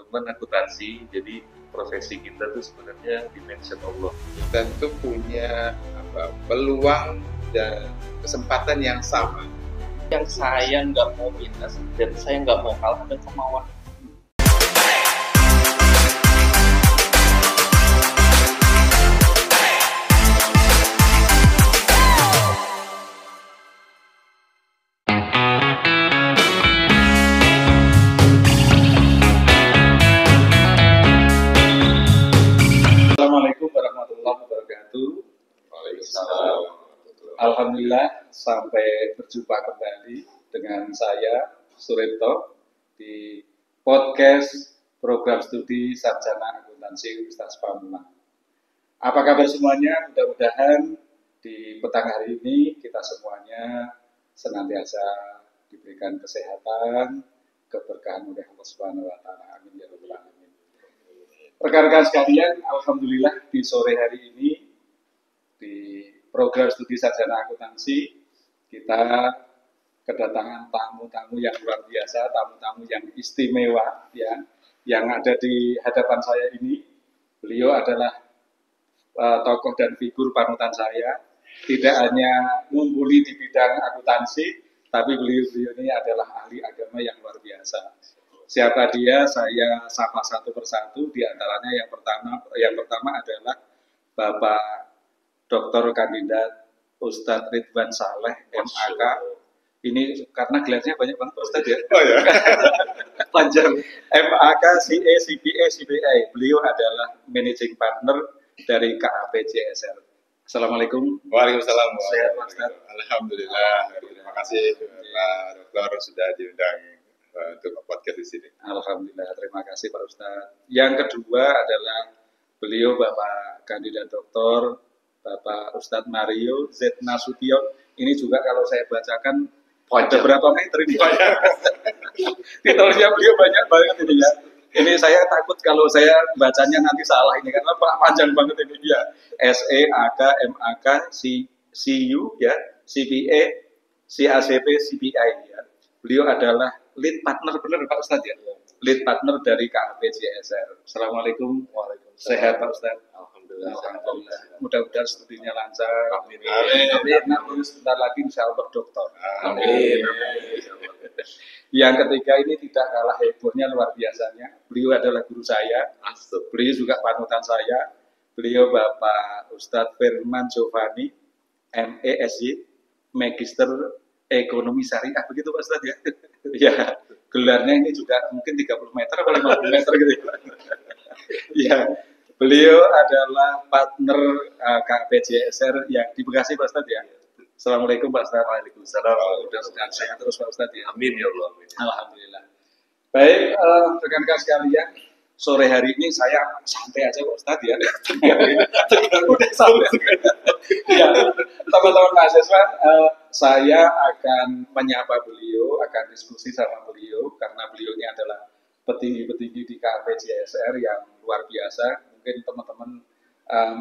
teman-teman akuntansi. Jadi profesi kita tuh sebenarnya dimension Allah. Kita tuh punya peluang dan kesempatan yang sama. Yang saya nggak mau minus dan saya nggak mau kalah dengan kemauan. Assalamualaikum warahmatullahi wabarakatuh. Waalaikumsalam. Alhamdulillah sampai berjumpa kembali dengan saya Suripto di podcast program studi Sarjana Akuntansi Universitas Pamulang. Apa kabar semuanya? Mudah-mudahan di petang hari ini kita semuanya senantiasa diberikan kesehatan, keberkahan oleh Allah Subhanahu wa taala. Amin ya rabbal alamin. Rekan-rekan sekalian, alhamdulillah di sore hari ini di program studi sarjana akuntansi kita kedatangan tamu-tamu yang luar biasa, tamu-tamu yang istimewa ya, yang ada di hadapan saya ini. Beliau adalah tokoh dan figur panutan saya, tidak hanya mumpuni di bidang akuntansi, tapi beliau ini adalah ahli agama yang luar biasa. Siapa dia? Saya sapa satu persatu. Di antaranya yang pertama adalah Bapak Dr. Kandidat Ustadz Ridwan Saleh, MAK. Ini karena gelarnya banyak banget Ustadz ya. Oh ya. Panjang. MAK, CA, CPA, CBA. Beliau adalah Managing Partner dari KAPJSR. Assalamualaikum. Waalaikumsalam. Sehat Pak Ustadz? Alhamdulillah. Terima kasih Pak Dokter sudah diundang untuk podcast di sini. Alhamdulillah, terima kasih Pak Ustadz. Yang kedua adalah beliau Bapak Kandidat Doktor Bapak Ustadz Mario Z. Nasution. Ini juga kalau saya bacakan ada berapa meter ini? Titelnya beliau banyak banget ini ya. Ini saya takut kalau saya bacanya nanti salah ini karena panjang banget ini ya. SE, AK, MAK, CU ya, CPA, CACP, CPI ya. Beliau adalah lead partner, benar Pak Ustadz ya? Lead partner dari KAPJSR. Assalamualaikum. Waalaikumsalam. Sehat Pak Ustadz? Alhamdulillah. Alhamdulillah. Mudah-mudahan studinya lancar. Amin. Amin. Amin. Sebentar lagi insya Allah doktor. Amin. Yang ketiga ini tidak kalah hebohnya luar biasanya. Beliau adalah guru saya. Beliau juga panutan saya. Beliau Bapak Ustadz Firman Jovani, MESY, Magister Ekonomi Syariah, begitu Pak Ustadz ya? Ya, gelarnya ini juga mungkin 30 meter atau 50 meter gitu ya. Ya, beliau adalah partner KAPJSR yang di Bekasi Pak Ustadz ya. Assalamualaikum Pak Ustadz. Waalaikumsalam. Mudah-mudahan sehat terus Pak Ustadz ya. Amin ya Allah. Alhamdulillah. Baik, rekan-rekan sekalian, sore hari ini saya santai aja Pak Ustadz ya. Udah santai. Ya, teman-teman mahasiswa, saya akan menyapa beliau, akan diskusi sama beliau karena beliau ini adalah petinggi-petinggi di KAPJSR yang luar biasa. Mungkin teman-teman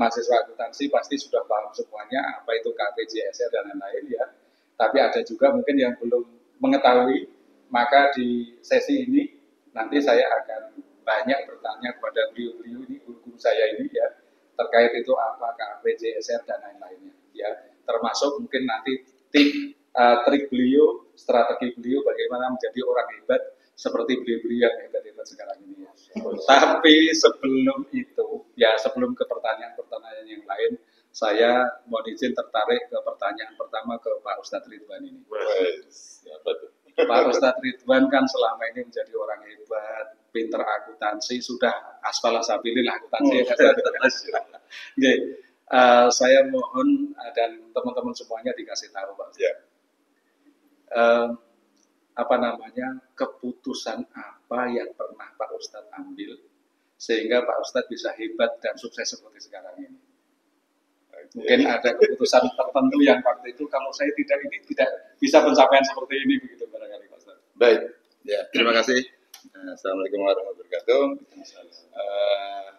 mahasiswa akuntansi pasti sudah paham semuanya apa itu KAPJSR dan lain-lain ya. Tapi ada juga mungkin yang belum mengetahui, maka di sesi ini nanti saya akan banyak bertanya kepada beliau-beliau ini, guru-guru saya ini ya, terkait itu apa KAPJSR dan lain-lainnya ya. Termasuk mungkin nanti trik beliau, strategi beliau bagaimana menjadi orang hebat seperti beliau-beliau yang hebat-hebat sekarang ini ya. Tapi sebelum itu, ya sebelum ke pertanyaan-pertanyaan yang lain, saya mohon izin tertarik ke pertanyaan pertama ke Pak Ustadz Ridwan ini. Pak Ustadz Ridwan kan selama ini menjadi orang hebat, pinter akuntansi, sudah asfalah sabilillah akuntansi. Oke, saya mohon dan teman-teman semuanya dikasih tahu Pak Ustadz. Keputusan apa yang pernah Pak Ustadz ambil sehingga Pak Ustadz bisa hebat dan sukses seperti sekarang ini. Mungkin ada keputusan tertentu yang waktu itu kalau saya tidak bisa pencapaian seperti ini begitu barangkali Pak Ustadz. Baik. Ya, terima kasih. Assalamualaikum warahmatullahi wabarakatuh.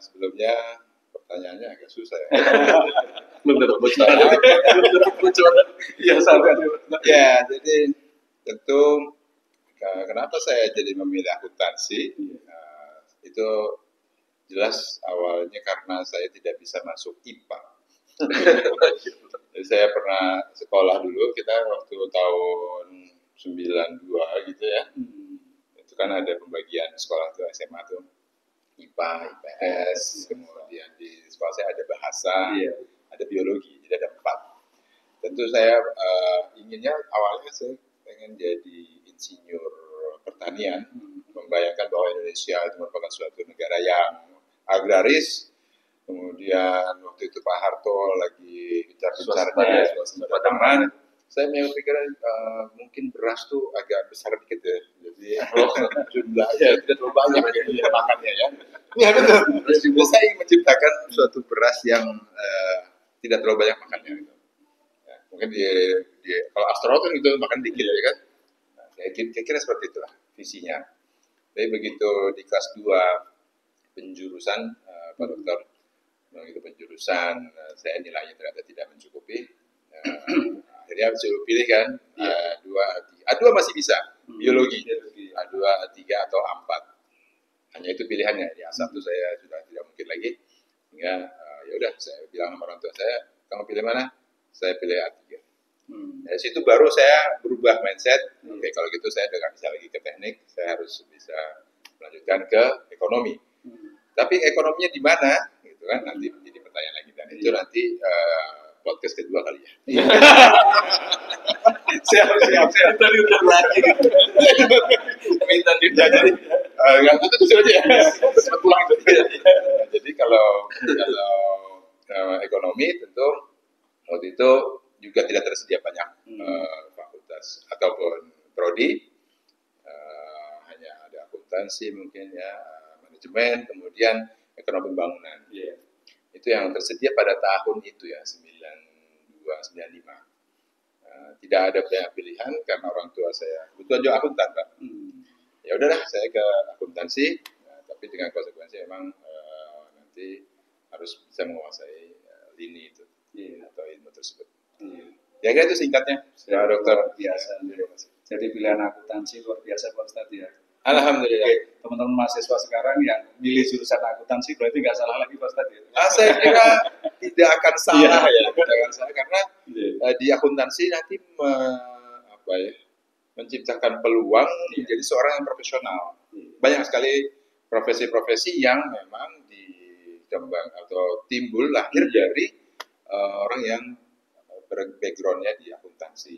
Sebelumnya pertanyaannya agak susah ya. Belum dapat bocoran. Iya, sampai. Ya, jadi tentu kenapa saya jadi memilih akuntansi itu itu jelas awalnya karena saya tidak bisa masuk IPA. Jadi saya pernah sekolah dulu, kita waktu tahun 92 gitu ya. Itu kan ada pembagian sekolah tuh SMA tuh IPA, IPS, kemudian di sekolah saya ada bahasa, ada biologi, jadi ada 4. Tentu saya inginnya awalnya saya pengen jadi insinyur pertanian, membayangkan bahwa Indonesia itu merupakan suatu negara yang agraris. Kemudian waktu itu Pak Harto lagi gencar-gencarnya suasana pangan. Saya memang pikiran mungkin beras tuh agak besar dikit ya, jadi jumlahnya tidak terlalu banyak gitu makannya ya. Ya betul. Saya ingin menciptakan suatu beras yang tidak terlalu banyak makannya. Gitu. Ya, mungkin kalau astronot kan itu makan dikit ya kan. Nah, saya kira seperti itulah visinya. Tapi begitu di kelas 2 penjurusan Pak Dokter, begitu penjurusan saya nilainya ternyata tidak mencukupi. Akhirnya suruh pilih kan A2 masih bisa biologi A2 A3 atau A4 hanya itu pilihannya. Di A1 saya sudah tidak mungkin lagi sehingga ya udah saya bilang sama orang tua saya, kamu pilih mana? Saya pilih A3. Dari situ baru saya berubah mindset. Oke, kalau gitu saya udah nggak bisa lagi ke teknik, saya harus bisa melanjutkan ke ekonomi. Tapi ekonominya di mana? Gitu kan nanti menjadi pertanyaan lagi, dan itu nanti podcast kedua kali ya. siap. Tadi udah lagi. Minta jadi nggak itu aja ya. Pulang jadi kalau ekonomi tentu waktu itu juga tidak tersedia banyak fakultas ataupun prodi, hanya ada akuntansi mungkin ya, manajemen, kemudian ekonomi pembangunan. Itu yang tersedia pada tahun itu ya, 92-95. Tidak ada banyak pilihan karena orang tua saya kebetulan juga akuntan, Pak. Ya udahlah saya ke akuntansi, tapi dengan konsekuensi memang nanti harus bisa menguasai lini itu atau ilmu tersebut. Ya itu singkatnya, ya Dokter. Biasa. Jadi pilihan akuntansi luar biasa Pak Ustadz ya. Alhamdulillah. Teman-teman mahasiswa sekarang yang milih jurusan akuntansi berarti nggak salah lagi Pak Ustadz ya. Saya kira tidak akan salah tidak akan salah karena di akuntansi nanti menciptakan peluang menjadi seorang yang profesional. Banyak sekali profesi-profesi yang memang dikembang atau timbul lahir dari orang yang background-nya di akuntansi.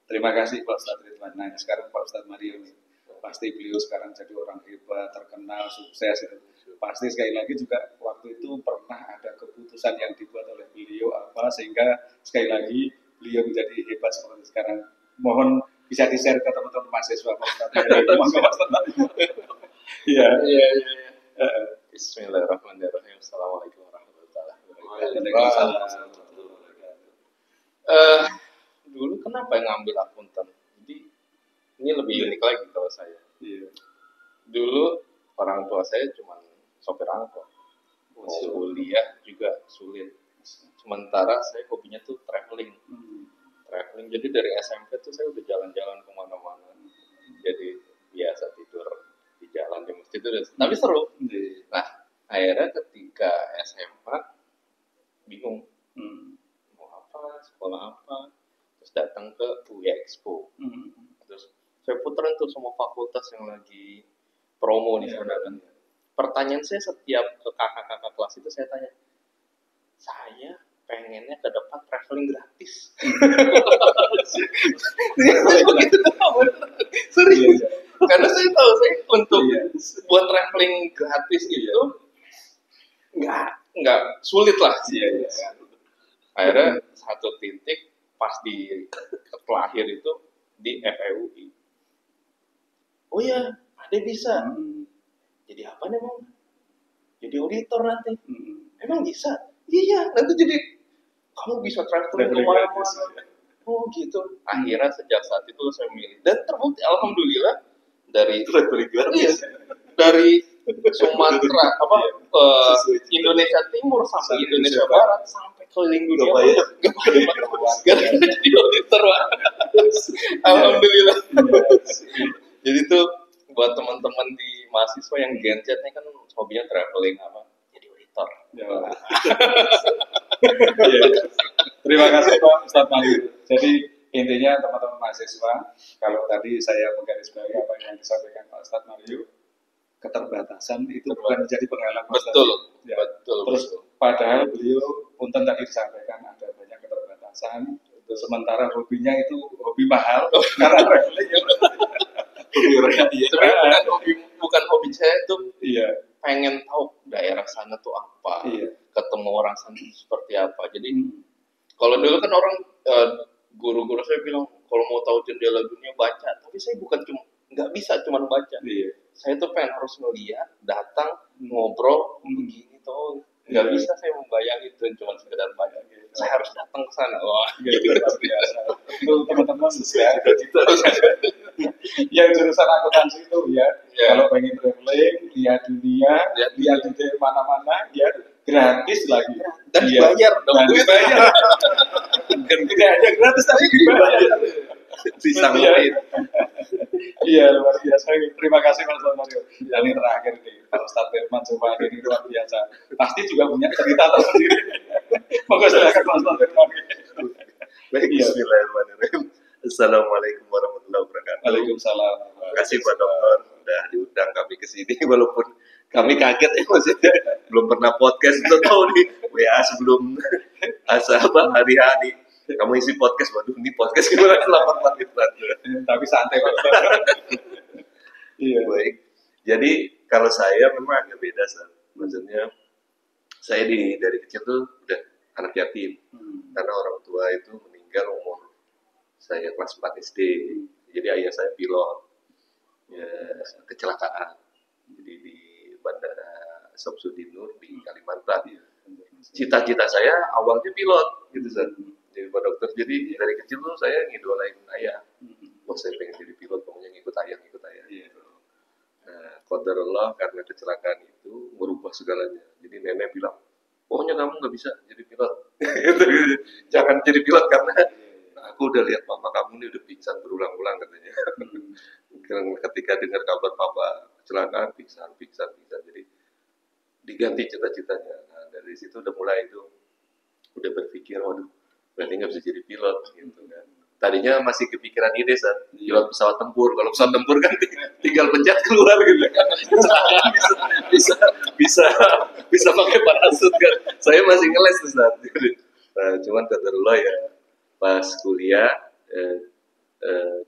Terima kasih Pak Ustadz Ridwan. Nah, sekarang Pak Ustadz Mario nih. Pasti beliau sekarang jadi orang hebat, terkenal, sukses. Pasti sekali lagi juga waktu itu pernah ada keputusan yang dibuat oleh beliau sehingga sekali lagi beliau menjadi hebat seperti sekarang. Mohon bisa di-share ke teman-teman mahasiswa Pak Ustadz. Iya. Bismillahirrahmanirrahim. Assalamualaikum warahmatullahi wabarakatuh. Waalaikumsalam. Dulu kenapa yang ngambil akuntan? Jadi ini lebih unik lagi kalau saya. Dulu orang tua saya cuma sopir angkot. Mau kuliah juga sulit. Sementara saya hobinya tuh traveling. Jadi dari SMP tuh saya udah jalan-jalan kemana-mana. Jadi biasa tidur di jalan di masjid itu. Tapi seru. Nah, akhirnya ketika SMA bingung. Mau apa, sekolah apa. Terus datang ke UI Expo. Terus saya puterin tuh semua fakultas yang lagi promo di sana kan. Pertanyaan saya setiap ke kakak-kakak kelas itu saya tanya, saya pengennya ke depan traveling gratis. Serius. Karena saya tahu saya untuk buat traveling gratis itu nggak sulit lah. Akhirnya satu titik pas di terakhir itu di FEUI. Oh ya, ada bisa. Jadi apa nih Bang? Jadi auditor nanti. Emang bisa? Iya, nanti jadi kamu bisa traveling kemana-mana. Oh gitu. Akhirnya sejak saat itu saya milih dan terbukti alhamdulillah dari dari Sumatera Indonesia Timur sampai Indonesia Barat sampai keliling dunia gak ada jadi auditor Pak. Alhamdulillah. Jadi tuh buat teman-teman di mahasiswa yang Gen Z-nya kan hobinya traveling apa? Jadi auditor. Ya. Iya. Terima kasih Pak Ustadz Mario. Jadi intinya teman-teman mahasiswa, kalau tadi saya menggarisbawahi apa yang disampaikan Pak Ustadz Mario, keterbatasan itu bukan menjadi penghalang Pak Ustadz. Betul, Ya. betul. Terus padahal beliau punten tadi disampaikan ada banyak keterbatasan, sementara hobinya itu hobi mahal karena traveling. Sebenarnya bukan hobi saya itu Iya. pengen tahu daerah sana tuh apa, Iya. ketemu orang sana seperti apa. Jadi kalau dulu kan orang guru-guru saya bilang kalau mau tahu jendela dunia baca, tapi saya bukan cuma nggak bisa cuma baca. Iya. Saya tuh pengen harus ngeliat, datang, ngobrol, begini tuh. Nggak Iya. bisa saya membayangin itu cuma sekedar baca. Saya harus datang ke sana. Wah, Gitu, luar biasa. Itu teman-teman ya, yang jurusan akuntansi itu ya, Ya. kalau pengen traveling, lihat dunia, lihat di mana-mana, ya gratis lagi. dan Iya. dibayar dong. Dan dibayar. Dan tidak hanya gratis tapi dibayar. Disangguin. Iya, luar biasa. Terima kasih Mas Mario. Dan ini terakhir nih, Pak Ustadz Firman coba ini luar biasa. Pasti juga punya cerita tersendiri. Monggo silakan Pak Ustadz Firman. Baik, Iya. bismillahirrahmanirrahim. Assalamualaikum warahmatullahi wabarakatuh. Waalaikumsalam. Terima kasih Pak Dokter sudah diundang kami ke sini walaupun kami kaget ya maksudnya belum pernah podcast itu tahu nih WA sebelum hari-hari kamu isi podcast, waduh ini podcast gimana 8 menit Tapi santai Pak. Iya. baik. Jadi kalau saya memang agak beda maksudnya saya dari kecil tuh udah anak yatim karena orang tua itu meninggal umur saya kelas 4 SD. Jadi ayah saya pilot ya, kecelakaan jadi di Bandara Samsudinur di Kalimantan. Cita-cita saya awalnya pilot gitu jadi Pak Dokter. Jadi dari kecil tuh saya ngidolain ayah. Wah saya pengen jadi pilot, pokoknya ngikut ayah. Gitu. Nah, qadarullah karena kecelakaan itu merubah segalanya. Jadi nenek bilang, pokoknya kamu nggak bisa jadi pilot. Jangan jadi pilot karena aku udah lihat mama kamu ini udah pingsan berulang-ulang katanya. Ketika dengar kabar papa kecelakaan, pingsan. Jadi diganti cita-citanya. Nah, dari situ udah mulai itu udah berpikir, waduh, berarti nggak bisa jadi pilot gitu kan. Tadinya masih kepikiran ide pilot pesawat tempur. Kalau pesawat tempur kan tinggal pencet keluar gitu kan. bisa pakai parasut kan. Saya masih ngeles tuh saat itu. Nah, cuman qadarullah ya pas kuliah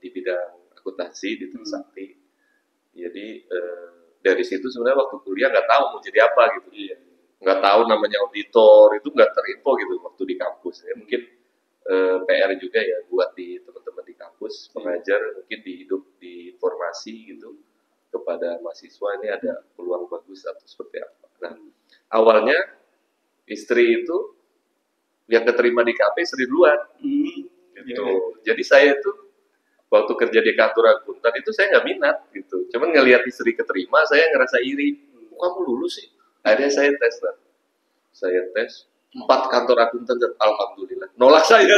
di bidang akuntansi di Trisakti. Jadi dari situ sebenarnya waktu kuliah nggak tahu mau jadi apa gitu. Nggak tahu namanya auditor, itu nggak terinfo gitu waktu di kampus. Ya, mungkin PR juga ya buat di teman-teman di kampus, pengajar mungkin di formasi gitu kepada mahasiswa ini ada peluang bagus atau seperti apa. Nah, awalnya istri itu yang keterima di KP istri duluan. Gitu. Jadi saya itu waktu kerja di kantor akuntan itu saya nggak minat gitu. Cuman ngelihat istri keterima saya ngerasa iri. Kamu lulus sih? Akhirnya saya tes lah. Saya tes 4 kantor akuntan dan alhamdulillah nolak saya.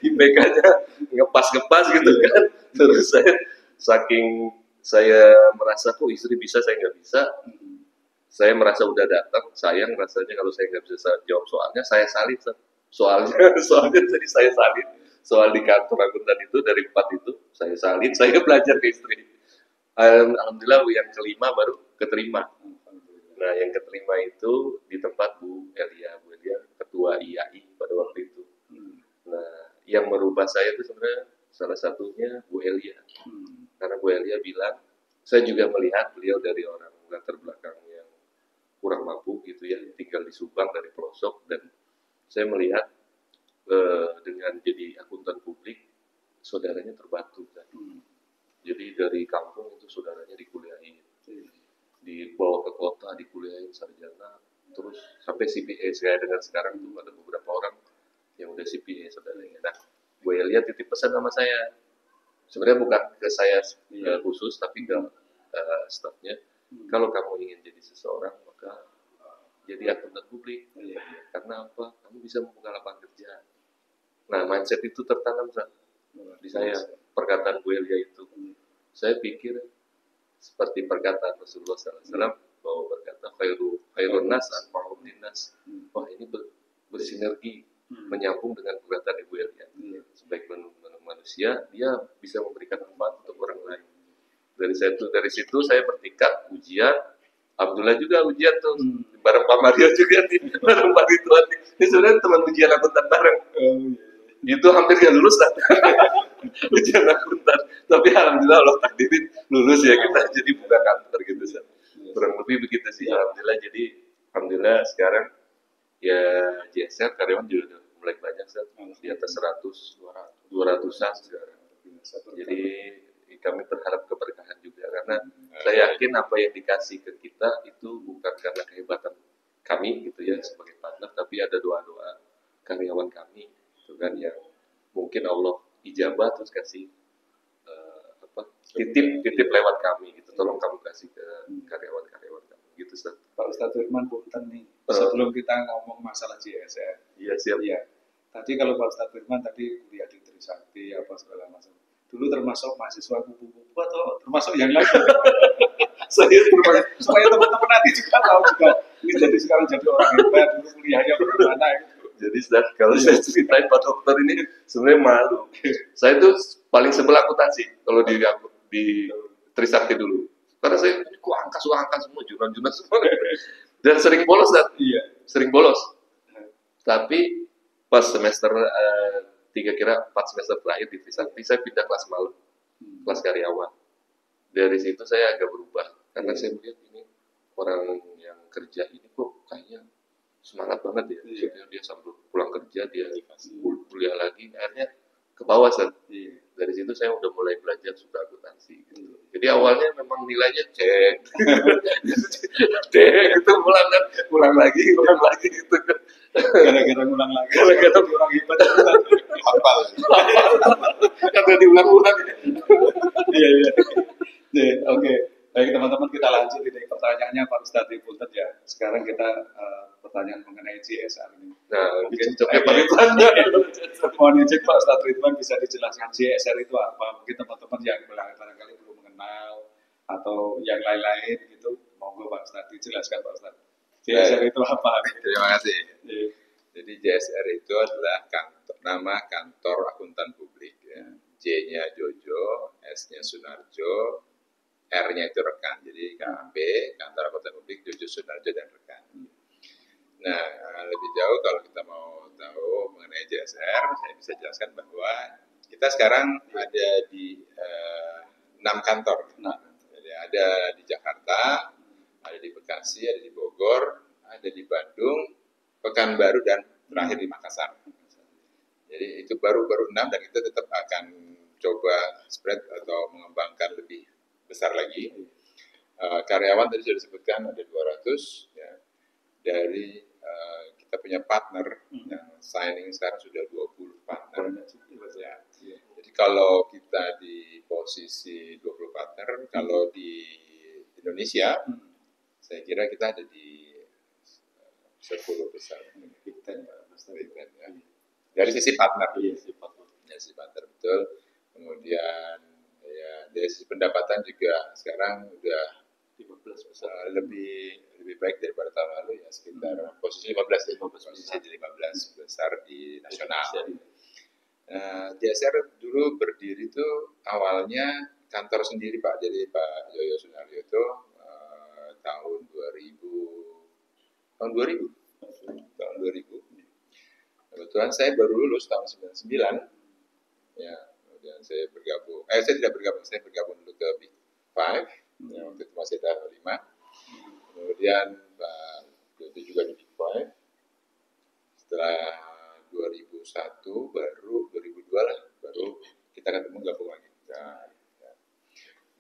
IPK-nya ngepas gitu kan. Terus saking saya merasa kok istri bisa saya nggak bisa. Saya merasa udah datang, sayang rasanya kalau saya nggak bisa jawab soalnya, saya salin. Soalnya jadi saya salin. Soal di kantor akuntan itu dari 4 itu saya salin, saya belajar ke istri. Alhamdulillah yang kelima baru keterima. Nah yang keterima itu di tempat Bu Elia ketua IAI pada waktu itu. Nah yang merubah saya itu sebenarnya salah satunya Bu Elia. Karena Bu Elia bilang, saya juga melihat beliau dari orang latar belakang yang kurang mampu gitu ya, tinggal di Subang dari pelosok, dan saya melihat dengan jadi akuntan publik saudaranya terbantu kan. Jadi dari kampung itu saudaranya dikuliahin, dibawa ke kota dikuliahin sarjana, terus sampai CPA. Saya dengar sekarang tuh ada beberapa orang yang udah CPA saudaranya. Nah, gue lihat titip pesan sama saya. Sebenarnya bukan ke saya khusus, tapi ke stafnya. Kalau kamu ingin jadi seseorang, maka jadi akuntan publik. Karena apa? Kamu bisa membuka lapangan kerja. Nah, mindset itu tertanam di saya, perkataan Bu Elia itu. saya pikir seperti perkataan Rasulullah SAW bahwa berkata khairun nas anfa'uhum linnas. Wah, ini bersinergi, menyambung dengan perkataan Ibu Elia. Sebaik manusia, dia bisa memberikan manfaat untuk orang lain. Dari situ saya bertekad ujian. Alhamdulillah juga ujian tuh bareng Pak Mario juga nih, bareng Pak Ridwan nih. Ini sebenarnya teman ujian akuntan bareng. Itu hampir gak lulus lah. Ujian akuntan. Tapi alhamdulillah Allah takdirin lulus ya kita jadi buka kantor gitu sih. Kurang lebih begitu sih. Alhamdulillah, jadi alhamdulillah sekarang ya JSR karyawan juga udah mulai banyak sih, di atas 100, 200-an sekarang. Jadi kami berharap keberkahan juga karena saya yakin apa yang dikasih ke kita itu bukan karena kehebatan kami gitu ya sebagai partner, tapi ada doa-doa karyawan kami itu kan yang mungkin Allah ijabah terus kasih titip lewat kami gitu, tolong kamu kasih ke karyawan kami gitu Ustaz. Pak Ustadz Firman punten nih, sebelum kita ngomong masalah JSR. Iya siap. Iya. Tadi kalau Pak Ustadz Firman tadi kuliah di Trisakti apa segala macam. Dulu termasuk mahasiswa kupu-kupu atau termasuk yang lain? supaya teman-teman nanti juga tahu juga ini jadi sekarang jadi orang hebat, dulu kuliahnya bagaimana gitu. Jadi kalau saya ceritain Pak Dokter ini sebenarnya malu. Saya tuh paling sebel akuntansi kalau di Trisakti dulu. Karena saya kok angka semua, jurnal semua. Dan sering bolos dan sering bolos. Tapi pas semester 4 semester terakhir di Trisakti saya pindah kelas malam, kelas karyawan. Dari situ saya agak berubah karena saya melihat ini orang yang kerja ini kok kayaknya semangat banget ya. Dia sambil pulang kerja dia kuliah lagi, akhirnya ke bawah San. Dari situ saya udah mulai belajar sudah akuntansi gitu. Jadi awalnya memang nilainya cek itu pulang lagi gitu. Gara-gara ngulang lagi. Gara-gara orang hebat. Hafal. Karena diulang-ulang. Iya. Oke. Baik teman-teman, kita lanjut ini pertanyaannya Pak Ustadz Punten ya. Sekarang kita pertanyaan mengenai CSR ini. Nah, mungkin coba Pak Ridwan. Mohon izin Pak Ustadz Ridwan bisa dijelaskan CSR itu apa? Mungkin teman-teman yang barangkali belum mengenal atau yang lain-lain gitu, monggo Pak Ustadz dijelaskan Pak Ustadz. CSR itu apa? Terima kasih. Jadi JSR itu adalah nama kantor akuntan publik ya. J-nya Jojo, S-nya Sunarjo, R-nya itu rekan. Jadi KAP, kantor akuntan publik Jojo Sunarjo dan rekan. Nah, lebih jauh kalau kita mau tahu mengenai JSR, saya bisa jelaskan bahwa kita sekarang ada di 6 kantor. Jadi ada di Jakarta, ada di Bekasi, ada di Bogor, ada di Bandung, Pekanbaru, dan terakhir di Makassar. Jadi itu baru 6 dan kita tetap akan coba spread atau mengembangkan lebih besar lagi. Karyawan tadi sudah disebutkan ada 200 ya. Dari kita punya partner yang signing sekarang sudah 20 partner. Ya. Jadi kalau kita di posisi 20 partner, kalau di Indonesia saya kira kita ada di 10 besar. Ya. Dari sisi partner. Dari sisi partner betul. Kemudian ya dari sisi pendapatan juga sekarang udah 15 besar, lebih baik daripada tahun lalu ya, sekitar posisi 15 ya, posisi di 15 besar di nasional. JSR dulu berdiri itu awalnya kantor sendiri Pak, jadi Pak Yoyo Sunaryo itu tahun 2000. Kebetulan saya baru lulus tahun 99. Ya, kemudian saya bergabung dulu ke Big Five. Ya, waktu itu masih ada 5. Kemudian itu juga di Big Five. Setelah 2001 baru 2002 lah baru kita ketemu gabung lagi.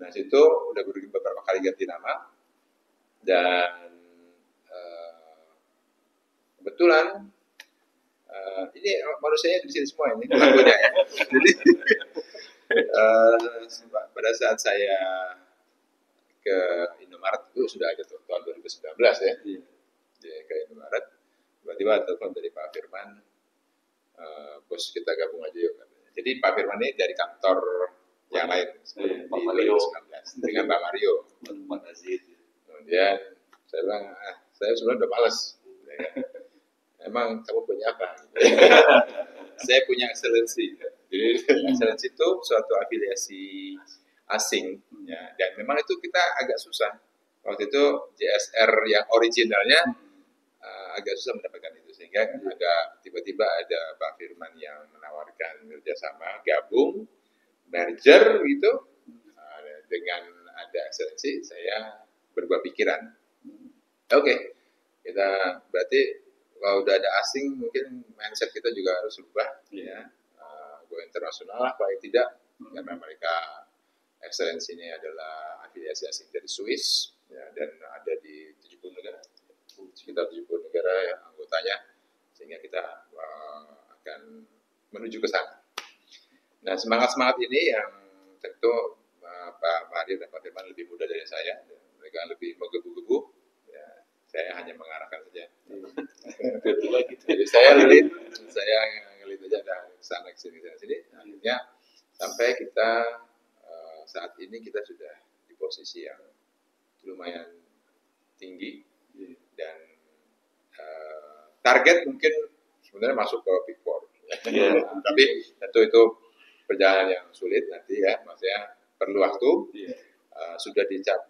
Nah situ udah beberapa kali ganti nama dan kebetulan ini manusianya di sini semua ini lagunya ya. Jadi pada saat saya ke Indomaret itu sudah ada tahun 2019 ya. Jadi ke Indomaret tiba-tiba telepon dari Pak Firman, bos kita gabung aja yuk. Jadi Pak Firman ini dari kantor yang lain sebelum Pak di Mario. 2019 dengan Pak Mario. Pak Aziz. Kemudian saya bilang, saya sebenarnya udah males. Emang kamu punya apa? Saya punya excellency. Jadi excellency itu suatu afiliasi asing, ya. Dan memang itu kita agak susah. Waktu itu JSR yang originalnya agak susah mendapatkan itu, sehingga tiba-tiba ada Pak Firman yang menawarkan kerjasama, gabung, merger gitu. Dengan ada excellency, saya berubah pikiran. Oke, kita berarti kalau udah ada asing, mungkin mindset kita juga harus berubah, ya. Go internasional lah paling tidak, karena mereka excellency ini adalah afiliasi asing dari Swiss, ya, dan ada di 70 negara, sekitar 70 negara yang anggotanya, sehingga kita akan menuju ke sana. Nah, semangat-semangat ini yang tentu Pak Mahdi dan Pak Firman lebih muda dari saya, mereka lebih menggebu-gebu, ya, saya hanya mengarahkan saja. Jadi saya ngelit aja dari sana ke sini. Akhirnya sampai kita saat ini kita sudah di posisi yang lumayan tinggi, dan target mungkin sebenarnya masuk ke Big Four. Tapi tentu itu perjalanan yang sulit nanti, ya, maksudnya perlu waktu. Sudah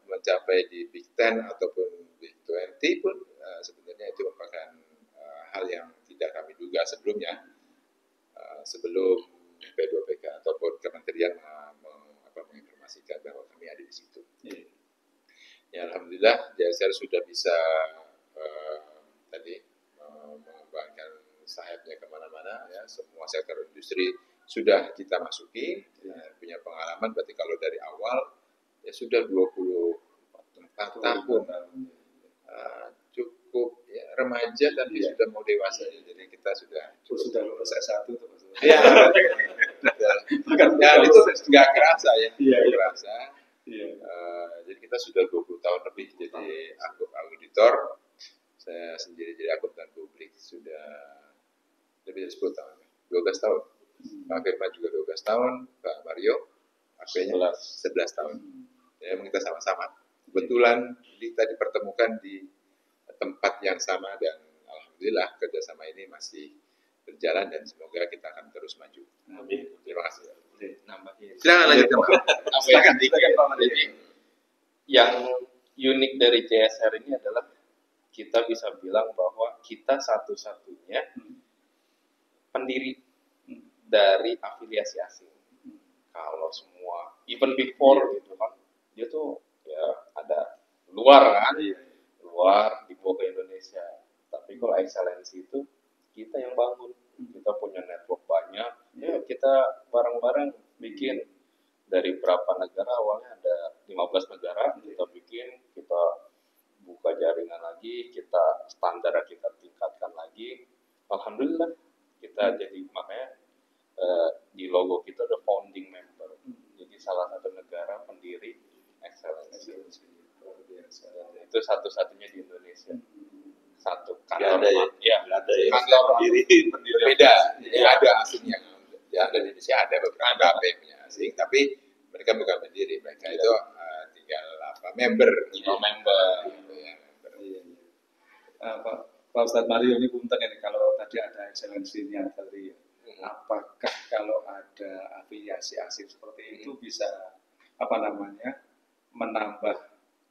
mencapai di Big Ten ataupun Big 20 pun sebenarnya itu merupakan hal yang tidak kami duga sebelumnya, sebelum P2PK ataupun kementerian menginformasikan bahwa kami ada di situ. Ya, alhamdulillah JSR sudah bisa tadi mengembangkan sayapnya kemana-mana, ya, semua sektor industri sudah kita masuki, punya pengalaman. Berarti kalau dari awal ya sudah 24 tahun, cukup ya, remaja tapi sudah mau dewasa, jadi kita sudah lulus S1 tuh Mas. ya, dan itu nggak kerasa ya, nggak kerasa. Jadi kita sudah 20 tahun lebih jadi auditor. Saya sendiri jadi akuntan publik sudah lebih dari 10 tahun, 12 tahun. Pak Firman juga 12 tahun, Pak Mario akhirnya 11 tahun. Ya, memang kita sama-sama. Kebetulan kita dipertemukan di tempat yang sama, dan alhamdulillah kerjasama ini masih berjalan dan semoga kita akan terus maju. Amin. Terima kasih. Silakan lanjutkan, Pak. Silakan. Jadi yang unik dari JSR ini adalah kita bisa bilang bahwa kita satu-satunya pendiri dari afiliasi asing. Kalau semua even Big Four gitu kan, dia tuh ya ada luar kan, luar dibawa ke Indonesia. Tapi kalau excellency itu kita yang bangun, kita punya network banyak, ya kita bareng-bareng bikin dari berapa negara, awalnya ada 15 negara, kita bikin, kita buka jaringan lagi, kita standar kita tingkatkan lagi. Alhamdulillah kita jadi, makanya di logo kita ada founding member, jadi salah satu negara pendiri excellency. Itu satu-satunya di Indonesia, satu kantor kantor pendiri beda. Jadi ada asingnya, ya, ada di Indonesia ada beberapa yang punya asing, tapi mereka bukan pendiri, mereka itu tinggal member. Pak Ustadz Mario ini punten ini, kalau tadi ada excellency-nya tadi, apakah kalau ada afiliasi asing seperti itu bisa menambah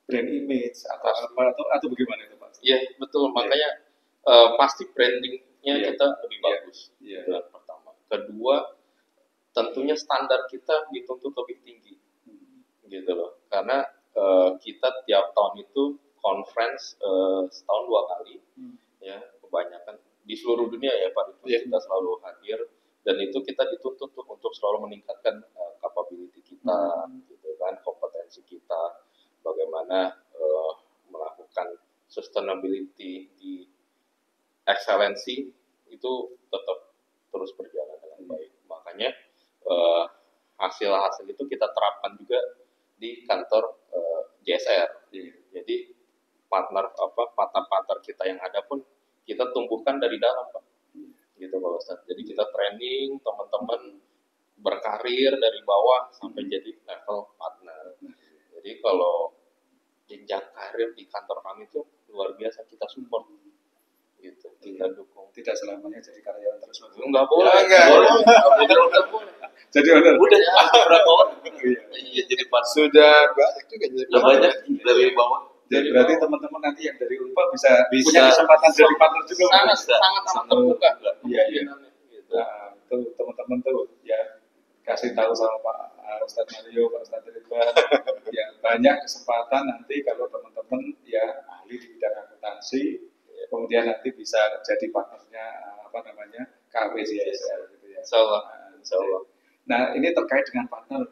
brand image atau bagaimana itu, Pak? Iya, betul. Makanya pasti brandingnya kita lebih bagus. Itu yang pertama. Kedua, tentunya standar kita dituntut lebih tinggi, gitu loh. Karena kita tiap tahun itu conference setahun 2 kali, ya, kebanyakan di seluruh dunia ya Pak, kita selalu hadir, dan itu kita dituntut untuk selalu meningkatkan capability kita, gitu kan, kompetensi kita, bagaimana melakukan sustainability di excellency itu tetap terus berjalan dengan baik. Makanya hasil-hasil itu kita terapkan juga di kantor JSR. Jadi partner kita yang ada pun kita tumbuhkan dari dalam, Pak. Gitu Pak Ustadz. Jadi kita training teman-teman berkarir dari bawah sampai jadi level partner. Jadi kalau jenjang karir di kantor kami itu luar biasa, kita support gitu, kita dukung. Tidak selamanya jadi karyawan terus. Enggak boleh, Enggak. Enggak boleh. Jadi benar. Udah ya, berapa orang? Iya, jadi pas Sudah banyak juga jadi udah banyak dari bawah. Jadi berarti teman-teman nanti yang dari Unpad bisa Bisa. punya kesempatan jadi partner juga. Sangat Bisa. sangat terbuka. Iya, iya. Gitu. Nah, itu teman-teman tuh ya kasih tahu sama Pak Ustadz Mario, Pak Ustadz Ridwan, ya banyak kesempatan nanti kalau teman-teman ya ahli di bidang akuntansi, kemudian nanti bisa jadi partnernya apa namanya KPJSR gitu ya. Insya Allah. Nah ini terkait dengan partner.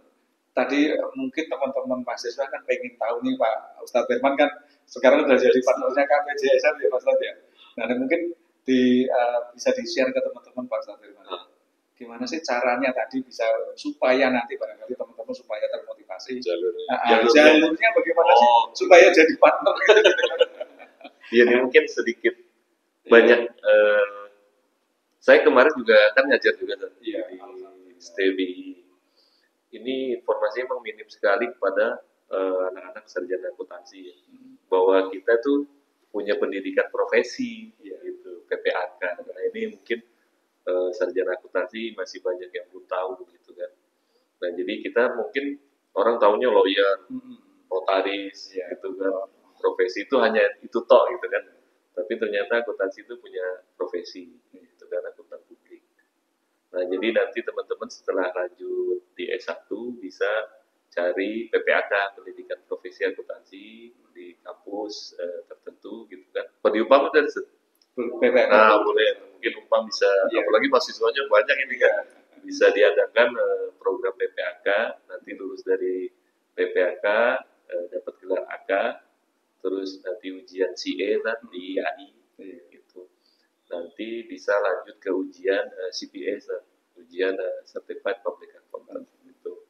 Tadi mungkin teman-teman mahasiswa kan pengen tahu nih Pak Ustadz Firman kan sekarang sudah jadi partnernya KPJSR ya Pak Ustadz ya. Nah ini mungkin bisa di-share ke teman-teman Pak Ustadz Firman. Gimana sih caranya tadi bisa supaya nanti barangkali teman-teman supaya termotivasi. Jalurnya bagaimana sih supaya jadi partner? Iya, ini mungkin sedikit banyak. Saya kemarin juga kan ngajar juga di STBI. Ini informasinya memang minim sekali kepada anak-anak sarjana akuntansi ya. Bahwa kita tuh punya pendidikan profesi gitu, PPAK. Nah ini mungkin sarjana akuntansi masih banyak yang belum tahu gitu kan. Nah jadi kita mungkin orang taunya lawyer, notaris gitu kan. Profesi itu hanya itu tok gitu kan. Tapi ternyata akuntansi itu punya profesi gitu kan, akuntan publik. Nah, jadi nanti teman-teman setelah lanjut di S1 bisa cari PPAK, pendidikan profesi akuntansi di kampus tertentu gitu kan. Pada UPAM ada PPAK. Nah, boleh mungkin UPAM bisa, apalagi mahasiswanya banyak ini kan. Bisa diadakan program PPAK, nanti lulus dari PPAK dapat gelar AK, terus nanti ujian CA di AI gitu. Nanti bisa lanjut ke ujian CPA, ujian Certified Public Accountant gitu.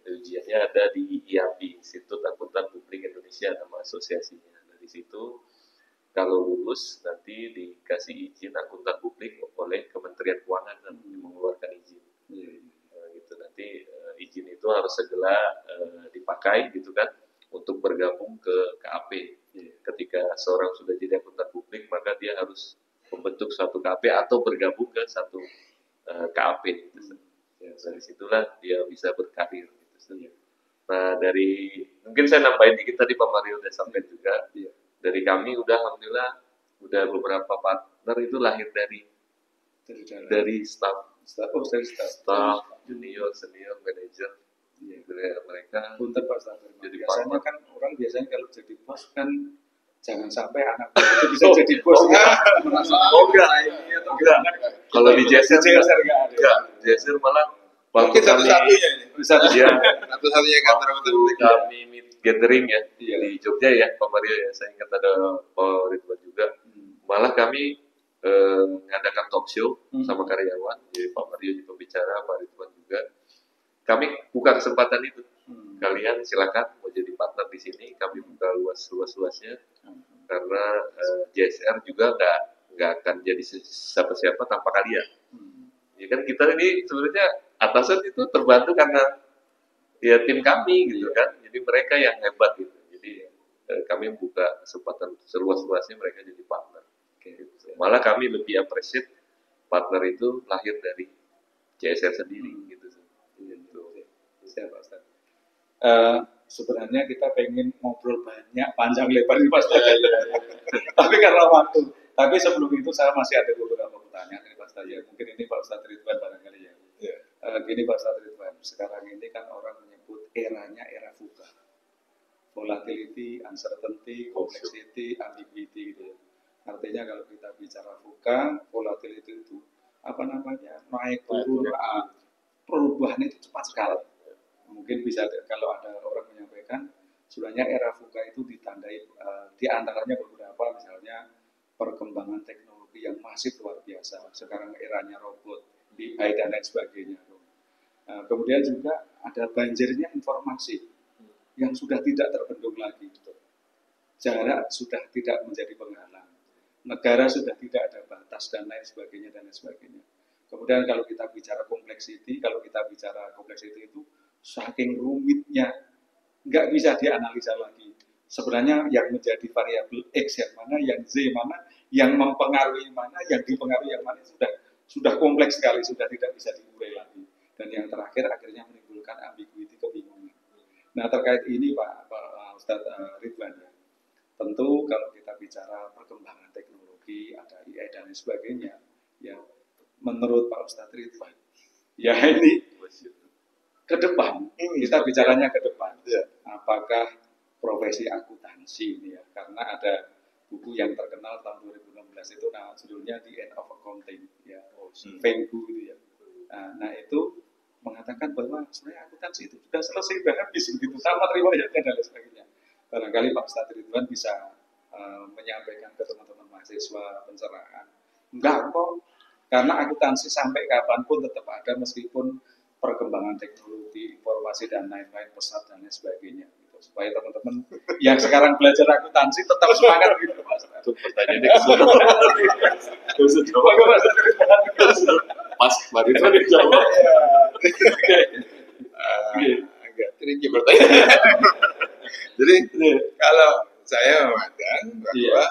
Ujiannya ada di IAP, Institut Akuntan Publik Indonesia, nama asosiasinya. Dari situ kalau lulus nanti dikasih izin akuntan publik oleh Kementerian Keuangan dan mengeluarkan izin. Gitu nanti izin itu harus segera dipakai gitu kan untuk bergabung ke KAP. Ketika seorang sudah jadi akuntan publik maka dia harus membentuk suatu KAP atau bergabung ke satu KAP. Gitu. Dari situlah dia bisa berkarir. Gitu. Nah dari mungkin saya nambahin dikit tadi Pak Mario udah sampaikan juga. Dari kami udah alhamdulillah udah beberapa partner itu lahir dari staff junior, senior, manager. Mereka Punten Pak Ustadz. jadi Biasanya partner. kan orang biasanya kalau jadi bos kan jangan sampai anak itu bisa jadi bos. Enggak. Kalau di JSR nggak ada. enggak. JSR malah Mungkin satu-satunya ini. Iya. Satu-satunya kantor akuntan publik. Kami meet gathering ya Iya. di Jogja ya Pak Mario ya. Saya ingat ada Pak Ridwan juga. Malah kami mengadakan talk show sama karyawan. Jadi Pak Mario juga bicara, Pak Ridwan juga. Kami buka kesempatan itu. Kalian silakan mau jadi partner di sini. Kami buka luas-luasnya karena JSR juga nggak akan jadi siapa-siapa tanpa kalian. Ya kan kita ini sebenarnya atasan itu terbantu karena ya tim kami gitu kan. Jadi mereka yang hebat gitu. Jadi kami buka kesempatan seluas-luasnya mereka jadi partner. Gitu. Malah kami lebih appreciate partner itu lahir dari JSR sendiri gitu. Siap Pak Ustadz. Sebenarnya kita pengen ngobrol banyak panjang lebar nih Pak Ustadz. Tapi karena waktu. Tapi sebelum itu saya masih ada beberapa pertanyaan nih Pak Ustadz. Ya, mungkin ini Pak Ustadz Ridwan barangkali ya. Gini Pak Ustadz Ridwan, sekarang ini kan orang menyebut eranya era VUCA. Volatility, uncertainty, complexity, ambiguity gitu ya. Artinya kalau kita bicara VUCA, volatility itu apa namanya naik turun, perubahan itu cepat sekali. Mungkin bisa kalau ada orang menyampaikan sebenarnya era VUCA itu ditandai di antaranya beberapa misalnya perkembangan teknologi yang masif luar biasa. Sekarang eranya robot, AI dan lain sebagainya. Kemudian juga ada banjirnya informasi yang sudah tidak terbendung lagi. Jarak sudah tidak menjadi penghalang. Negara sudah tidak ada batas dan lain sebagainya dan lain sebagainya. Kemudian kalau kita bicara kompleksiti itu saking rumitnya, nggak bisa dianalisa lagi. Sebenarnya yang menjadi variabel X yang mana, yang Z mana, yang mempengaruhi mana, yang dipengaruhi yang mana, sudah kompleks sekali, sudah tidak bisa diurai lagi. Dan yang terakhir akhirnya menimbulkan ambiguity, kebingungan. Nah terkait ini Pak Ustadz Ridwan, ya, tentu kalau kita bicara perkembangan teknologi, ada AI dan lain sebagainya, ya menurut Pak Ustadz Ridwan, ya ini ke depan, kita bicaranya ke depan. Apakah profesi akuntansi ini ya, karena ada buku yang terkenal tahun 2016 itu, nah judulnya The End of Accounting, ya, Feng Gu itu ya. Nah itu mengatakan bahwa sebenarnya akuntansi itu sudah selesai, sudah habis begitu, sama riwayatnya dan lain sebagainya. Barangkali Pak Ustadz Ridwan bisa menyampaikan ke teman-teman mahasiswa pencerahan. Enggak kok, karena akuntansi sampai kapanpun tetap ada meskipun perkembangan teknologi, informasi dan lain-lain pesat dan lain sebagainya. Gitu. Supaya teman-teman yang sekarang belajar akuntansi tetap semangat gitu. Itu pertanyaannya Mas Mas itu dijawab. Agak tricky pertanyaan. Jadi kalau saya memandang bahwa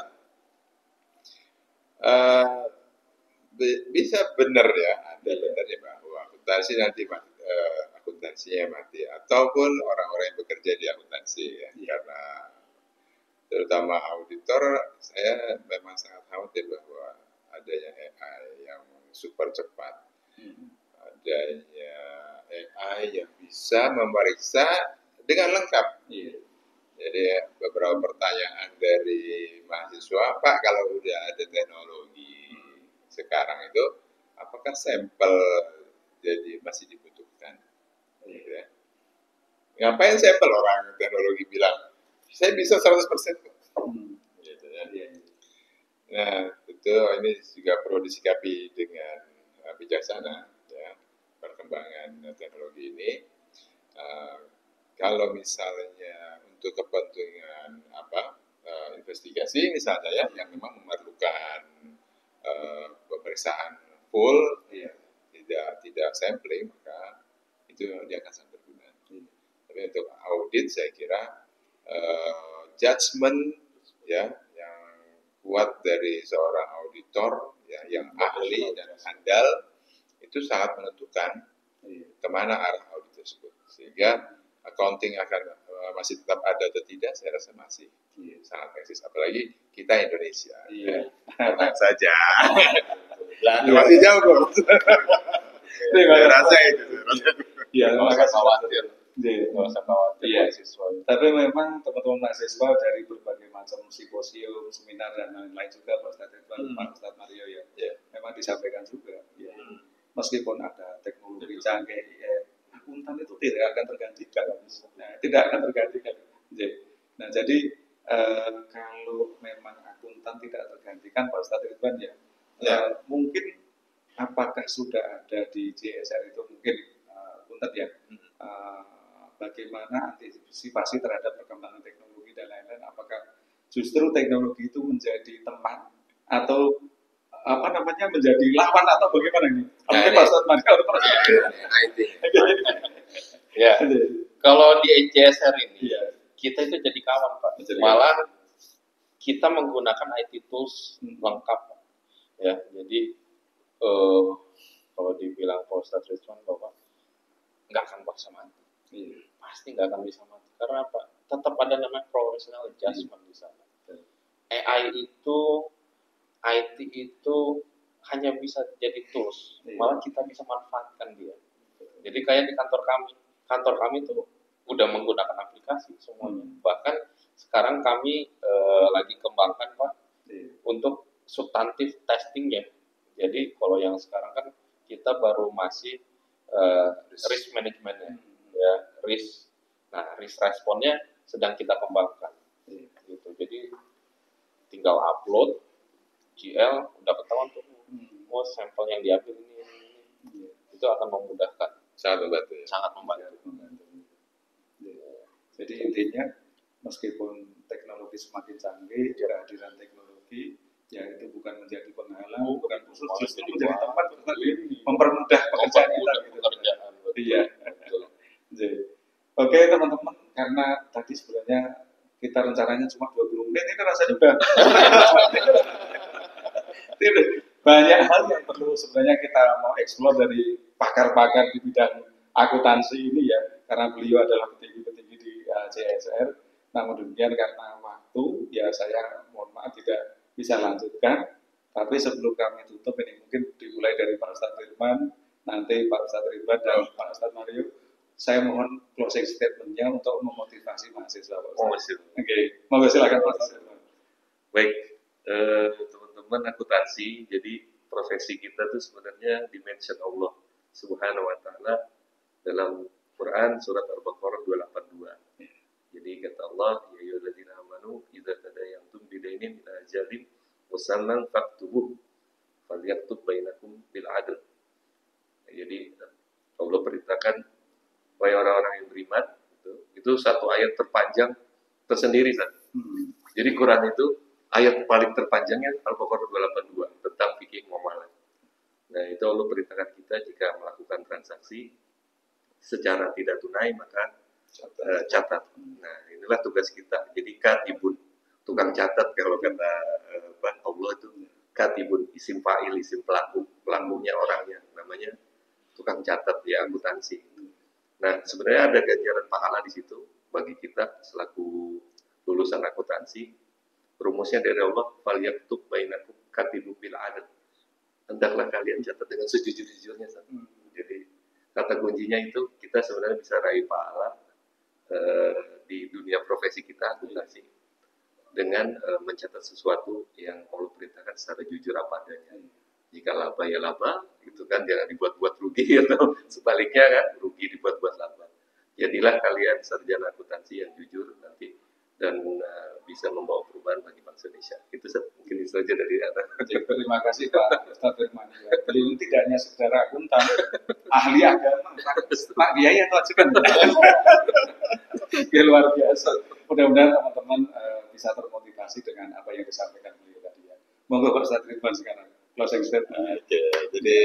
bisa benar ya, ada benarnya bahwa akuntansi nanti akuntansinya mati, ataupun orang-orang yang bekerja di akuntansi ya, karena terutama auditor, saya memang sangat khawatir bahwa adanya AI yang super cepat, adanya AI yang bisa memeriksa dengan lengkap. Jadi beberapa pertanyaan dari mahasiswa, Pak, kalau udah ada teknologi sekarang itu, apakah sampel jadi masih dibutuhkan? Ya. Ngapain sampel, orang teknologi bilang, saya bisa 100%. Gitu, ya. Nah, itu ini juga perlu disikapi dengan bijaksana, ya, perkembangan teknologi ini. Kalau misalnya untuk kepentingan investigasi misalnya ya, yang memang memerlukan pemeriksaan full, ya, tidak sampling, maka itu dia akan sangat berguna. Tapi untuk audit saya kira judgement ya yang kuat dari seorang auditor ya, yang ahli dan handal itu sangat menentukan kemana arah audit tersebut, sehingga accounting akan masih tetap ada atau tidak, saya rasa masih sangat eksis, apalagi kita Indonesia. Tenang saja. Masih jauh kok. Saya rasa itu. Nggak usah khawatir. Nggak usah khawatir mahasiswa. Tapi memang teman-teman mahasiswa dari berbagai macam simposium, seminar dan lain-lain juga Pak Ustadz Ridwan, Pak Ustadz Mario ya, memang disampaikan juga. Ya. Meskipun ada teknologi canggih, akuntan itu tidak akan tergantikan. Nah, tidak akan tergantikan. Nah, jadi kalau memang akuntan tidak tergantikan, Pak Ustadz Ridwan ya, mungkin apakah sudah ada di JSR itu mungkin akuntan ya, bagaimana antisipasi terhadap perkembangan teknologi dan lain-lain? Apakah justru teknologi itu menjadi teman atau menjadi lawan atau bagaimana ini? Mungkin Pak Ustadz Mario ya, kalau di JSR ini kita itu jadi kawan Pak. Malah kita menggunakan IT tools lengkap, ya. Jadi kalau dibilang Pak Ustadz Ridwan bahwa nggak akan bisa mati, pasti nggak akan bisa mati. Karena apa? Tetap ada namanya professional adjustment di sana. AI itu, IT itu hanya bisa jadi tools, malah kita bisa manfaatkan dia. Jadi kayak di kantor kami itu udah menggunakan aplikasi semuanya. Bahkan sekarang kami lagi kembangkan Pak untuk substantif testingnya. Jadi kalau yang sekarang kan kita baru masih risk managementnya, ya, risk. Nah, risk responnya sedang kita kembangkan. Gitu. Jadi tinggal upload GL, udah ketahuan tuh, sampel yang diambil ini. Itu akan memudahkan. Sangat membantu. Ya? Sangat membantu. Jadi intinya meskipun teknologi semakin canggih, kehadiran teknologi ya itu bukan menjadi penghalang pahala, bukan khusus justru menjadi tempat mempermudah pekerjaan kita. Pekerjaan. Iya. Jadi, oke teman-teman, karena tadi sebenarnya kita rencananya cuma 20 menit, ini rasanya udah banyak hal yang perlu sebenarnya kita mau eksplor dari pakar-pakar di bidang akuntansi ini ya, karena beliau adalah petinggi-petinggi di CSR. Namun demikian karena waktu, ya saya mohon maaf tidak bisa lanjutkan. Tapi sebelum kami tutup ini mungkin dimulai dari Pak Ustadz Firman, nanti Pak Ustadz Ridwan dan Pak Ustadz Mario. Saya mohon closing statement-nya untuk memotivasi mahasiswa. Oke, monggo silakan Pak Ustadz Firman. Baik, teman-teman akuntansi, jadi profesi kita itu sebenarnya dimension Allah Subhanahu wa Ta'ala dalam Quran surat Al-Baqarah 282. Jadi kata Allah, ya ayyuhalladzina amanu idza tadayantum bidainin ila ajalin musamman faktubuh falyaktub bainakum bil adl. Jadi Allah perintahkan wahai orang-orang yang beriman, itu satu ayat terpanjang tersendiri kan. Jadi Quran itu ayat paling terpanjangnya Al-Baqarah 282 tentang fikih muamalah. Nah, itu Allah perintahkan kita jika melakukan transaksi secara tidak tunai maka catat. Nah, inilah tugas kita. Jadi katibun, tukang catat kalau kata Allah itu katibun, isim fa'il, isim pelaku, pelakunya orangnya namanya tukang catat ya akuntansi. Nah, sebenarnya ada ganjaran pahala di situ bagi kita selaku lulusan akuntansi. Rumusnya dari Allah, fal yaktub bainakum katibun bil adl. Hendaklah kalian catat dengan sejujur-jujurnya. Jadi kata kuncinya itu kita sebenarnya bisa raih pahala di dunia profesi kita akuntansi dengan mencatat sesuatu yang Allah perintahkan secara jujur apa adanya. Jika laba ya laba, itu kan jangan dibuat-buat rugi atau sebaliknya kan rugi dibuat-buat laba. Jadilah kalian sarjana akuntansi yang jujur nanti dan bisa membawa perubahan bagi bangsa Indonesia. Itu mungkin itu saja dari anak. Terima kasih Pak Ustadz Firman. Beliau tidak hanya saudara akuntan, ahli agama, Pak Kiai atau ajukan. Luar biasa. Mudah-mudahan teman-teman bisa termotivasi dengan apa yang disampaikan beliau tadi ya. Monggo Pak Ustadz Firman sekarang closing statement. Oke, jadi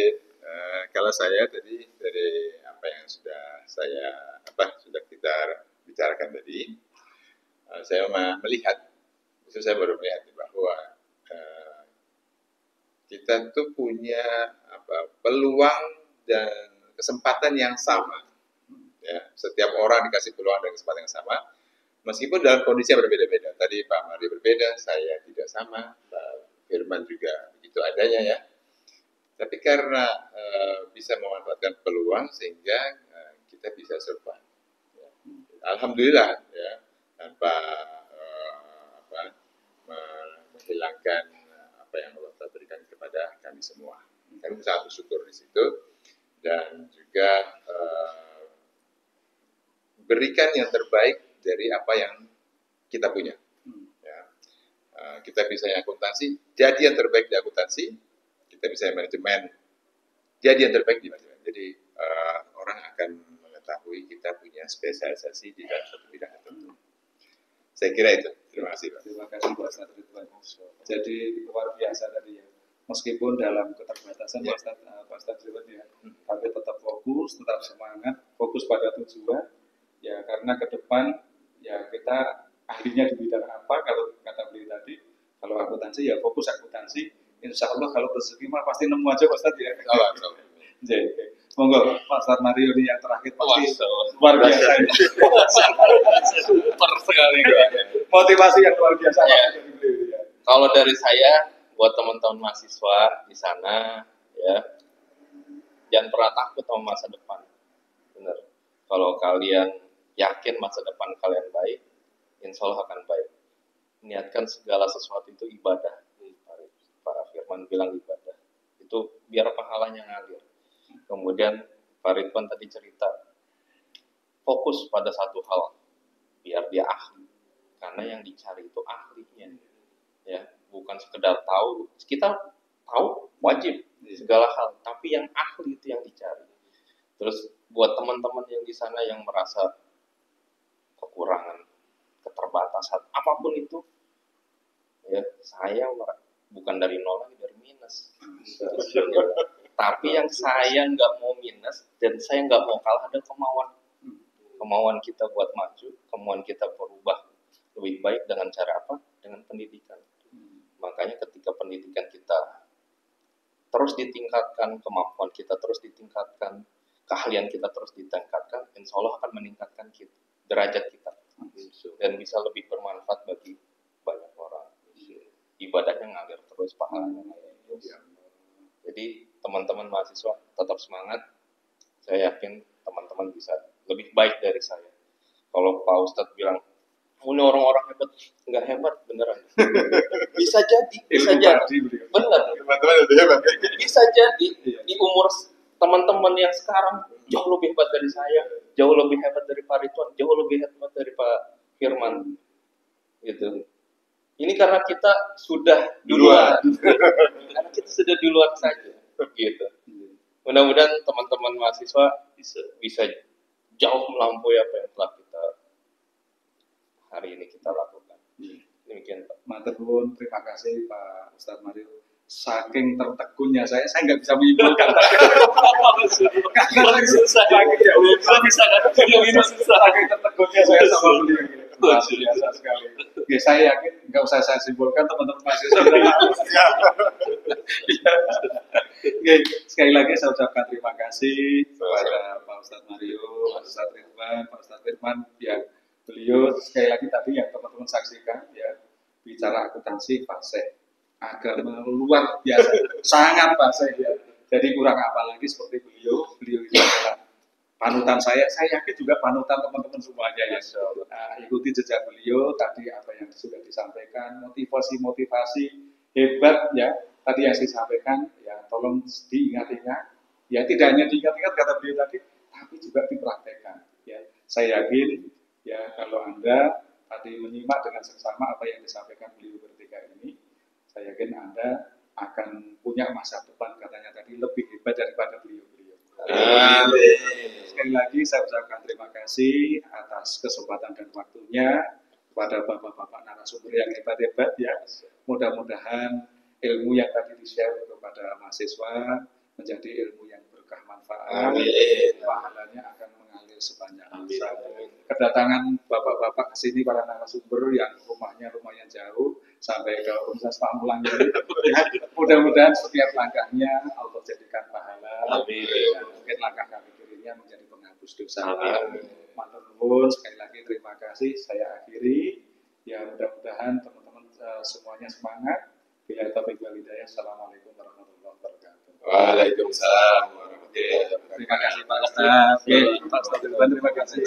kalau saya tadi dari apa yang sudah kita bicarakan tadi, saya melihat, itu saya baru melihat bahwa kita tuh punya peluang dan kesempatan yang sama. Ya, setiap orang dikasih peluang dan kesempatan yang sama, meskipun dalam kondisi yang berbeda-beda. Tadi Pak Mari berbeda, saya tidak sama, Pak Firman juga begitu adanya ya. Tapi karena bisa memanfaatkan peluang sehingga kita bisa survive. Ya. Alhamdulillah ya, tanpa menghilangkan apa yang Allah telah berikan kepada kami semua. Kami sangat bersyukur di situ dan juga berikan yang terbaik dari apa yang kita punya. Ya. Kita bisa yang akuntansi, jadi yang terbaik di akuntansi. Kita bisa manajemen, jadi yang terbaik di manajemen. Jadi orang akan mengetahui kita punya spesialisasi di dalam satu bidang tertentu. Saya kira itu. Terima kasih Pak. Terima kasih Pak Ustadz Ridwan. Jadi luar biasa tadi ya. Meskipun dalam keterbatasan Ya. Pak Ustadz Ridwan ya, tapi tetap fokus, tetap semangat, fokus pada tujuan. Ya karena ke depan ya kita ahlinya di bidang apa, kalau kata beliau tadi, kalau akuntansi ya fokus akuntansi. Insya Allah kalau rezeki mah pasti nemu aja Pak Ustadz ya. Jadi, monggo Pak Ustadz Mario ini yang terakhir pasti luar biasa. Super sekali. Motivasi yang luar biasa. Ya. Dari beliau, ya. Kalau dari saya, buat teman-teman mahasiswa di sana, ya, jangan pernah takut sama masa depan. Bener. Kalau kalian yakin masa depan kalian baik, insya Allah akan baik. Niatkan segala sesuatu itu ibadah. Pak Firman bilang ibadah. Itu biar pahalanya ngalir. Kemudian Pak Ridwan tadi cerita, fokus pada satu hal, biar dia ahli. Karena yang dicari itu ahlinya. Ya, bukan sekedar tahu. Kita tahu wajib segala hal, tapi yang ahli itu yang dicari. Terus buat teman-teman yang di sana yang merasa kekurangan, keterbatasan, apapun itu, ya saya bukan dari nol lagi, dari minus. Tapi yang saya nggak mau minus dan saya nggak mau kalah ada kemauan kita buat maju, kemauan kita berubah lebih baik dengan cara apa? Dengan pendidikan. Makanya ketika pendidikan kita terus ditingkatkan, kemampuan kita terus ditingkatkan, keahlian kita terus ditingkatkan, insya Allah akan meningkatkan derajat kita dan bisa lebih bermanfaat bagi banyak orang. Ibadahnya ngalir terus, pahalanya ngalir terus. Jadi teman-teman mahasiswa tetap semangat. Saya yakin teman-teman bisa lebih baik dari saya. Kalau Pak Ustadz bilang, ini orang-orang hebat, nggak hebat beneran. Bisa jadi, benar. Teman-teman lebih hebat. Bisa jadi di umur teman-teman yang sekarang jauh lebih hebat dari saya, jauh lebih hebat dari Pak Ridwan, jauh lebih hebat dari Pak Firman, gitu. Ini karena kita sudah duluan, karena kita sudah duluan saja, gitu. Mudah-mudahan teman-teman mahasiswa bisa jauh melampaui apa yang telah kita hari ini kita lakukan. Demikian Pak. Matur nuwun, terima kasih Pak Ustadz Mario. Saking tertegunnya saya nggak bisa menyimpulkan. Karena susah, bisa ini susah. Saking tertegunnya saya sama beliau. Luar biasa sekali. Ya, saya yakin nggak usah saya simpulkan, teman-teman mahasiswa sudah tahu. Sekali lagi saya ucapkan terima kasih kepada Pak Ustadz Mario, Pak Ustadz Ridwan, Pak Ustadz Firman. Ya, beliau sekali lagi tadi yang teman-teman saksikan ya, bicara akuntansi fasih, agama luar biasa, sangat fasih ya. Jadi kurang apa lagi seperti beliau itu adalah panutan saya yakin juga panutan teman-teman semuanya ya. Ikuti jejak beliau tadi apa yang sudah disampaikan, motivasi hebat ya. Tadi yang disampaikan ya, tolong diingat-ingat ya, tidak hanya diingat-ingat kata beliau tadi, tapi juga dipraktekkan ya. Saya yakin ya, kalau Anda tadi menyimak dengan seksama apa yang disampaikan beliau bertiga ini, saya yakin Anda akan punya masa depan katanya tadi lebih hebat daripada beliau-beliau. Amin. Sekali lagi saya ucapkan terima kasih atas kesempatan dan waktunya kepada bapak-bapak narasumber yang hebat-hebat ya. Mudah-mudahan ilmu yang tadi di-share kepada mahasiswa menjadi ilmu yang berkah manfaat. Amin. Pahalanya akan mengalir sebanyak masa. Kedatangan bapak-bapak ke sini para narasumber yang rumahnya lumayan jauh sampai ke Universitas Pamulang ini, mudah-mudahan setiap langkahnya Allah jadikan pahala. Amin. Dan mungkin langkah kaki kirinya menjadi penghapus dosa. Matur nuwun, sekali lagi terima kasih. Saya akhiri. Ya, mudah-mudahan teman-teman semuanya semangat. Bila taufiq wal hidayah. Assalamualaikum warahmatullahi wabarakatuh. Waalaikumsalam warahmatullahi wabarakatuh. Terima kasih Pak Ustaz. Pak Ustaz, terima kasih.